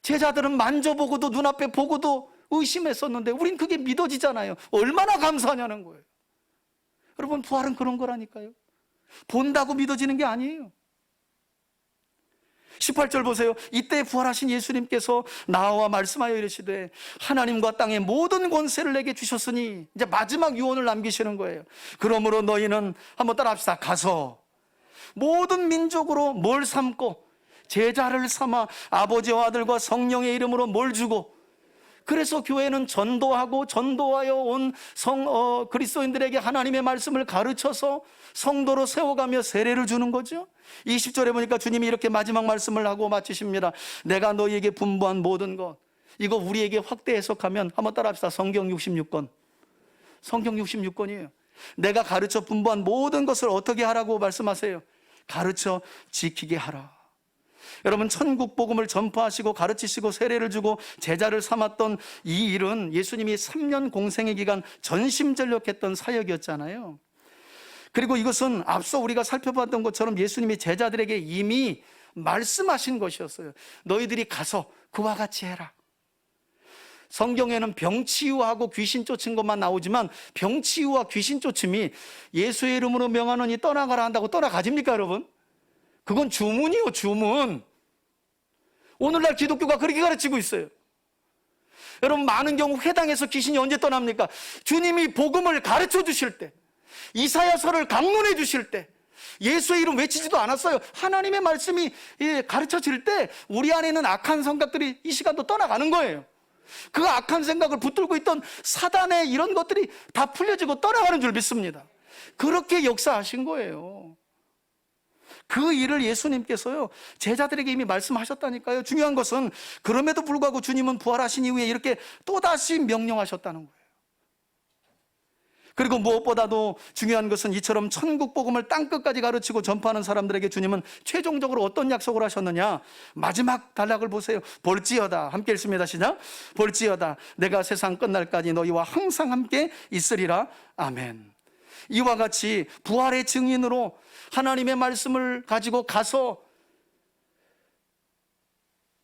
A: 제자들은 만져보고도 눈앞에 보고도 의심했었는데 우린 그게 믿어지잖아요. 얼마나 감사하냐는 거예요. 여러분, 부활은 그런 거라니까요. 본다고 믿어지는 게 아니에요. 18절 보세요. 이때 부활하신 예수님께서 나와 말씀하여 이르시되 하나님과 땅의 모든 권세를 내게 주셨으니, 이제 마지막 유언을 남기시는 거예요. 그러므로 너희는, 한번 따라 합시다. 가서 모든 민족으로 뭘 삼고 제자를 삼아 아버지와 아들과 성령의 이름으로 뭘 주고, 그래서 교회는 전도하고 전도하여 온 그리스도인들에게 하나님의 말씀을 가르쳐서 성도로 세워가며 세례를 주는 거죠. 20절에 보니까 주님이 이렇게 마지막 말씀을 하고 마치십니다. 내가 너희에게 분부한 모든 것, 이거 우리에게 확대 해석하면 한번 따라합시다. 성경 66권. 성경 66권이에요. 내가 가르쳐 분부한 모든 것을 어떻게 하라고 말씀하세요? 가르쳐 지키게 하라. 여러분, 천국 복음을 전파하시고 가르치시고 세례를 주고 제자를 삼았던 이 일은 예수님이 3년 공생의 기간 전심전력했던 사역이었잖아요. 그리고 이것은 앞서 우리가 살펴봤던 것처럼 예수님이 제자들에게 이미 말씀하신 것이었어요. 너희들이 가서 그와 같이 해라. 성경에는 병치유하고 귀신 쫓은 것만 나오지만 병치유와 귀신 쫓음이 예수의 이름으로 명하노니 떠나가라 한다고 떠나가집니까, 여러분? 그건 주문이요, 주문. 오늘날 기독교가 그렇게 가르치고 있어요. 여러분, 많은 경우 회당에서 귀신이 언제 떠납니까? 주님이 복음을 가르쳐 주실 때, 이사야서를 강론해 주실 때, 예수의 이름 외치지도 않았어요. 하나님의 말씀이 가르쳐질 때 우리 안에 있는 악한 생각들이 이 시간도 떠나가는 거예요. 그 악한 생각을 붙들고 있던 사단의 이런 것들이 다 풀려지고 떠나가는 줄 믿습니다. 그렇게 역사하신 거예요. 그 일을 예수님께서요 제자들에게 이미 말씀하셨다니까요. 중요한 것은 그럼에도 불구하고 주님은 부활하신 이후에 이렇게 또다시 명령하셨다는 거예요. 그리고 무엇보다도 중요한 것은 이처럼 천국 복음을 땅끝까지 가르치고 전파하는 사람들에게 주님은 최종적으로 어떤 약속을 하셨느냐? 마지막 단락을 보세요. 볼지어다. 함께 읽습니다. 시작. 볼지어다. 내가 세상 끝날까지 너희와 항상 함께 있으리라. 아멘. 이와 같이 부활의 증인으로 하나님의 말씀을 가지고 가서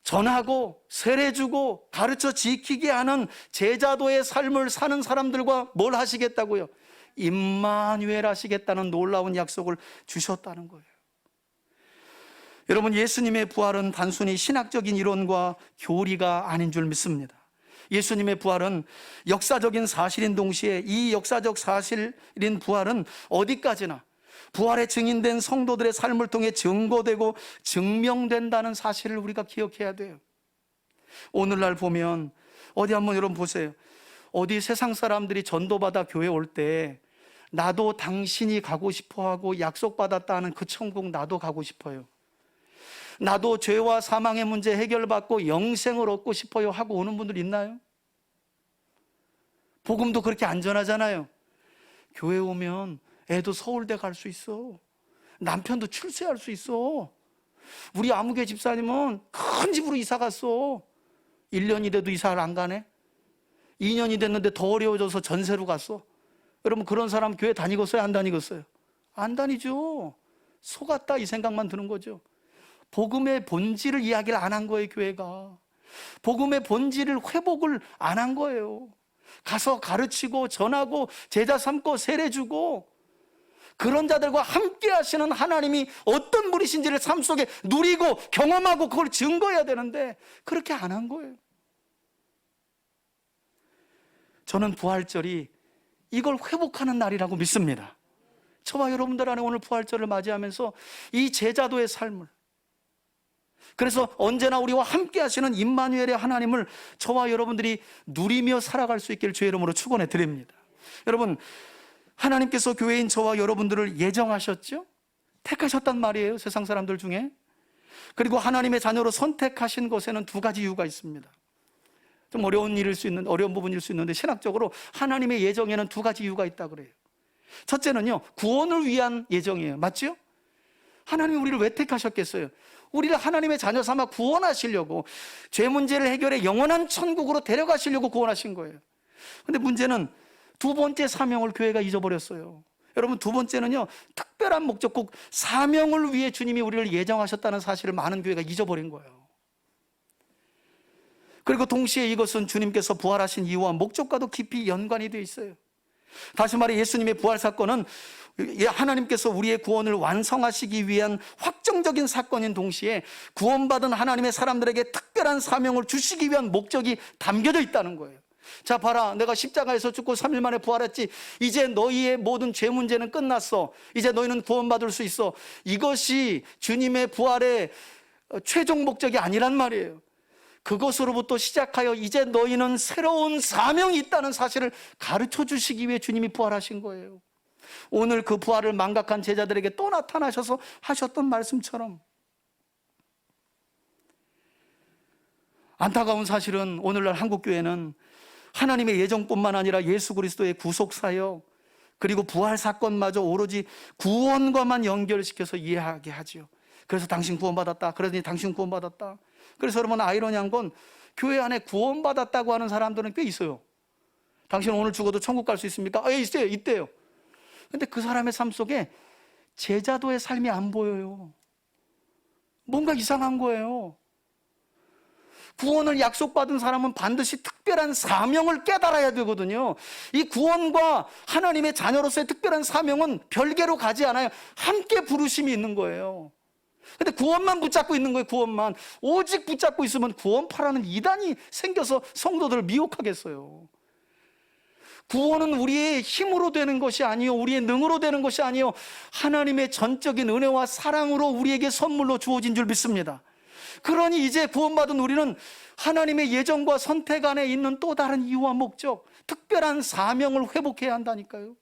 A: 전하고 세례 주고 가르쳐 지키게 하는 제자도의 삶을 사는 사람들과 뭘 하시겠다고요? 임마누엘 하시겠다는 놀라운 약속을 주셨다는 거예요. 여러분, 예수님의 부활은 단순히 신학적인 이론과 교리가 아닌 줄 믿습니다. 예수님의 부활은 역사적인 사실인 동시에 이 역사적 사실인 부활은 어디까지나 부활의 증인된 성도들의 삶을 통해 증거되고 증명된다는 사실을 우리가 기억해야 돼요. 오늘날 보면 어디 한번 여러분 보세요. 어디 세상 사람들이 전도받아 교회 올 때 나도 당신이 가고 싶어하고 약속받았다 하는 그 천국 나도 가고 싶어요, 나도 죄와 사망의 문제 해결받고 영생을 얻고 싶어요 하고 오는 분들 있나요? 복음도 그렇게 안전하잖아요. 교회 오면 애도 서울대 갈 수 있어, 남편도 출세할 수 있어. 우리 아무개 집사님은 큰 집으로 이사 갔어. 1년이 돼도 이사를 안 가네. 2년이 됐는데 더 어려워져서 전세로 갔어. 여러분, 그런 사람 교회 다니겠어요? 안 다니겠어요? 안 다니죠. 속았다 이 생각만 드는 거죠. 복음의 본질을 이야기를 안 한 거예요. 교회가 복음의 본질을 회복을 안 한 거예요. 가서 가르치고 전하고 제자 삼고 세례 주고 그런 자들과 함께 하시는 하나님이 어떤 분이신지를 삶 속에 누리고 경험하고 그걸 증거해야 되는데 그렇게 안 한 거예요. 저는 부활절이 이걸 회복하는 날이라고 믿습니다. 저와 여러분들 안에 오늘 부활절을 맞이하면서 이 제자도의 삶을, 그래서 언제나 우리와 함께 하시는 임마누엘의 하나님을 저와 여러분들이 누리며 살아갈 수 있기를 주의 이름으로 축원해 드립니다. 여러분, 하나님께서 교회인 저와 여러분들을 예정하셨죠? 택하셨단 말이에요, 세상 사람들 중에. 그리고 하나님의 자녀로 선택하신 것에는 두 가지 이유가 있습니다. 좀 어려운 부분일 수 있는데 신학적으로 하나님의 예정에는 두 가지 이유가 있다 그래요. 첫째는요, 구원을 위한 예정이에요. 맞죠? 하나님이 우리를 왜 택하셨겠어요? 우리를 하나님의 자녀 삼아 구원하시려고, 죄 문제를 해결해 영원한 천국으로 데려가시려고 구원하신 거예요. 근데 문제는 두 번째 사명을 교회가 잊어버렸어요. 여러분, 두 번째는요, 특별한 목적, 꼭 사명을 위해 주님이 우리를 예정하셨다는 사실을 많은 교회가 잊어버린 거예요. 그리고 동시에 이것은 주님께서 부활하신 이유와 목적과도 깊이 연관이 되어 있어요. 다시 말해 예수님의 부활 사건은 하나님께서 우리의 구원을 완성하시기 위한 확정적인 사건인 동시에 구원받은 하나님의 사람들에게 특별한 사명을 주시기 위한 목적이 담겨져 있다는 거예요. 자, 봐라, 내가 십자가에서 죽고 3일 만에 부활했지. 이제 너희의 모든 죄 문제는 끝났어. 이제 너희는 구원받을 수 있어. 이것이 주님의 부활의 최종 목적이 아니란 말이에요. 그것으로부터 시작하여 이제 너희는 새로운 사명이 있다는 사실을 가르쳐 주시기 위해 주님이 부활하신 거예요. 오늘 그 부활을 망각한 제자들에게 또 나타나셔서 하셨던 말씀처럼, 안타까운 사실은 오늘날 한국교회는 하나님의 예정뿐만 아니라 예수 그리스도의 구속사역 그리고 부활 사건마저 오로지 구원과만 연결시켜서 이해하게 하죠. 그래서 당신 구원받았다, 그러더니 당신 구원받았다. 그래서 여러분, 아이러니한 건 교회 안에 구원받았다고 하는 사람들은 꽤 있어요. 당신은 오늘 죽어도 천국 갈 수 있습니까? 있어요, 있대요. 근데 그 사람의 삶 속에 제자도의 삶이 안 보여요. 뭔가 이상한 거예요. 구원을 약속받은 사람은 반드시 특별한 사명을 깨달아야 되거든요. 이 구원과 하나님의 자녀로서의 특별한 사명은 별개로 가지 않아요. 함께 부르심이 있는 거예요. 근데 구원만 붙잡고 있는 거예요. 구원만 오직 붙잡고 있으면 구원파라는 이단이 생겨서 성도들을 미혹하겠어요. 구원은 우리의 힘으로 되는 것이 아니요, 우리의 능으로 되는 것이 아니요, 하나님의 전적인 은혜와 사랑으로 우리에게 선물로 주어진 줄 믿습니다. 그러니 이제 구원받은 우리는 하나님의 예정과 선택 안에 있는 또 다른 이유와 목적, 특별한 사명을 회복해야 한다니까요.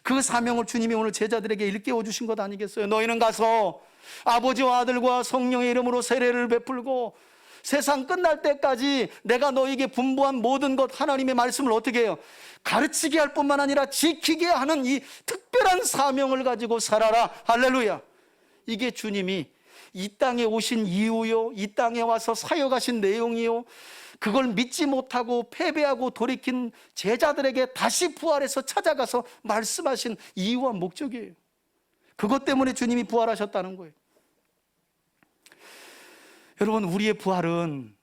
A: 그 사명을 주님이 오늘 제자들에게 일깨워 주신 것 아니겠어요? 너희는 가서 아버지와 아들과 성령의 이름으로 세례를 베풀고 세상 끝날 때까지 내가 너희에게 분부한 모든 것, 하나님의 말씀을 어떻게 해요? 가르치게 할 뿐만 아니라 지키게 하는 이 특별한 사명을 가지고 살아라. 할렐루야. 이게 주님이 이 땅에 오신 이유요, 이 땅에 와서 사역하신 내용이요, 그걸 믿지 못하고 패배하고 돌이킨 제자들에게 다시 부활해서 찾아가서 말씀하신 이유와 목적이에요. 그것 때문에 주님이 부활하셨다는 거예요. 여러분, 우리의 부활은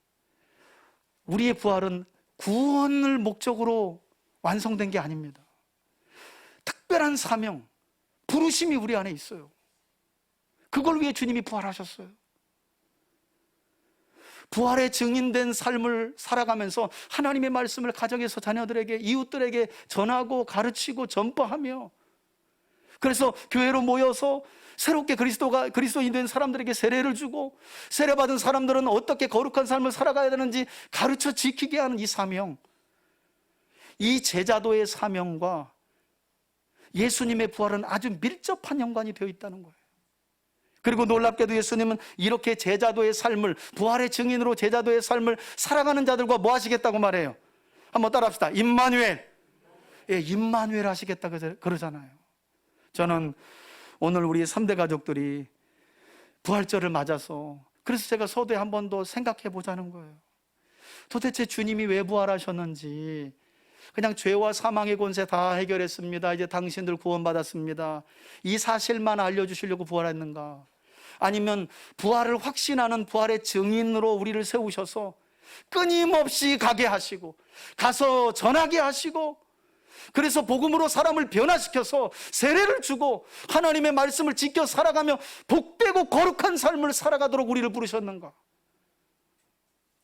A: 구원을 목적으로 완성된 게 아닙니다. 특별한 사명, 부르심이 우리 안에 있어요. 그걸 위해 주님이 부활하셨어요. 부활의 증인된 삶을 살아가면서 하나님의 말씀을 가정에서 자녀들에게, 이웃들에게 전하고 가르치고 전파하며 그래서 교회로 모여서 새롭게 그리스도인 된 사람들에게 세례를 주고, 세례받은 사람들은 어떻게 거룩한 삶을 살아가야 되는지 가르쳐 지키게 하는 이 사명, 이 제자도의 사명과 예수님의 부활은 아주 밀접한 연관이 되어 있다는 거예요. 그리고 놀랍게도 예수님은 이렇게 제자도의 삶을, 부활의 증인으로 제자도의 삶을 살아가는 자들과 뭐 하시겠다고 말해요? 한번 따라합시다. 임마누엘. 예, 임마누엘 하시겠다 그러잖아요. 저는 오늘 우리 3대 가족들이 부활절을 맞아서, 그래서 제가 서두에 한 번 더 생각해 보자는 거예요. 도대체 주님이 왜 부활하셨는지. 그냥 죄와 사망의 권세 다 해결했습니다, 이제 당신들 구원받았습니다, 이 사실만 알려주시려고 부활했는가? 아니면 부활을 확신하는 부활의 증인으로 우리를 세우셔서 끊임없이 가게 하시고, 가서 전하게 하시고, 그래서 복음으로 사람을 변화시켜서 세례를 주고 하나님의 말씀을 지켜 살아가며 복되고 거룩한 삶을 살아가도록 우리를 부르셨는가?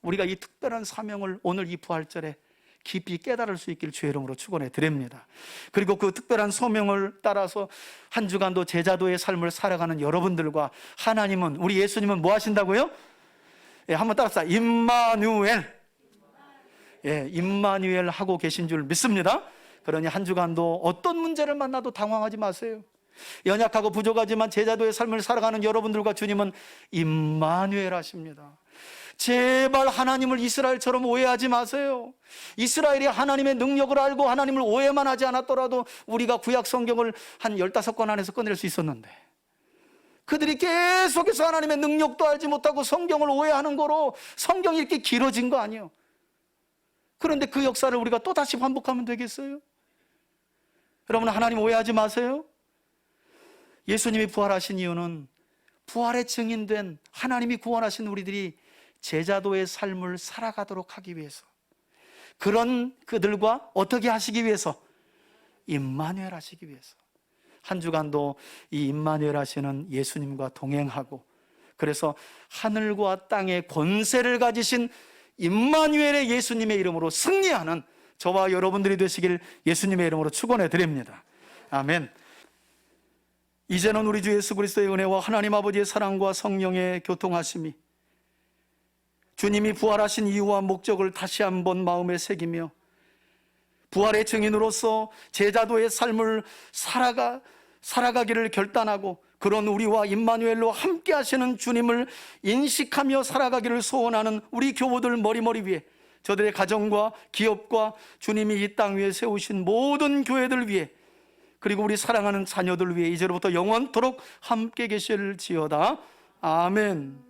A: 우리가 이 특별한 사명을 오늘 이 부활절에 깊이 깨달을 수 있기를 주의 이름으로 축원해 드립니다. 그리고 그 특별한 소명을 따라서 한 주간도 제자도의 삶을 살아가는 여러분들과 하나님은, 우리 예수님은 뭐 하신다고요? 예, 한번 따라합시다. 임마누엘. 예, 임마누엘 하고 계신 줄 믿습니다. 그러니 한 주간도 어떤 문제를 만나도 당황하지 마세요. 연약하고 부족하지만 제자도의 삶을 살아가는 여러분들과 주님은 임마누엘 하십니다. 제발 하나님을 이스라엘처럼 오해하지 마세요. 이스라엘이 하나님의 능력을 알고 하나님을 오해만 하지 않았더라도 우리가 구약 성경을 한 15권 안에서 꺼낼 수 있었는데, 그들이 계속해서 하나님의 능력도 알지 못하고 성경을 오해하는 거로 성경이 이렇게 길어진 거 아니에요. 그런데 그 역사를 우리가 또다시 반복하면 되겠어요? 여러분, 하나님 오해하지 마세요. 예수님이 부활하신 이유는 부활의 증인된 하나님이 구원하신 우리들이 제자도의 삶을 살아가도록 하기 위해서, 그런 그들과 어떻게 하시기 위해서? 임마누엘 하시기 위해서. 한 주간도 이 임마누엘 하시는 예수님과 동행하고, 그래서 하늘과 땅의 권세를 가지신 임마누엘의 예수님의 이름으로 승리하는 저와 여러분들이 되시길 예수님의 이름으로 축원해 드립니다. 아멘. 이제는 우리 주 예수 그리스도의 은혜와 하나님 아버지의 사랑과 성령의 교통하심이, 주님이 부활하신 이유와 목적을 다시 한번 마음에 새기며 부활의 증인으로서 제자도의 삶을 살아가기를 결단하고, 그런 우리와 임마누엘로 함께 하시는 주님을 인식하며 살아가기를 소원하는 우리 교우들 머리머리 위에, 저들의 가정과 기업과 주님이 이 땅 위에 세우신 모든 교회들 위에, 그리고 우리 사랑하는 자녀들 위에 이제로부터 영원토록 함께 계실지어다. 아멘.